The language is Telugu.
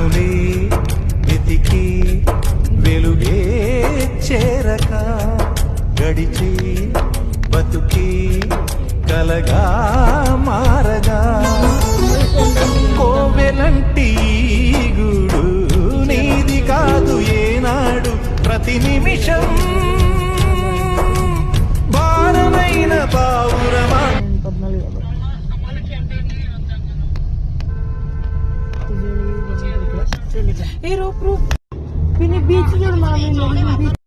కనులే వెతికి వెలుగే చేరక గడిచి బతుకి కలగా మారగా కోవెలంటి గూడు నీది కాదు ఏనాడు ప్రతి నిమిషం భారమైన పావురమా Pero, bini-beach yun, mami.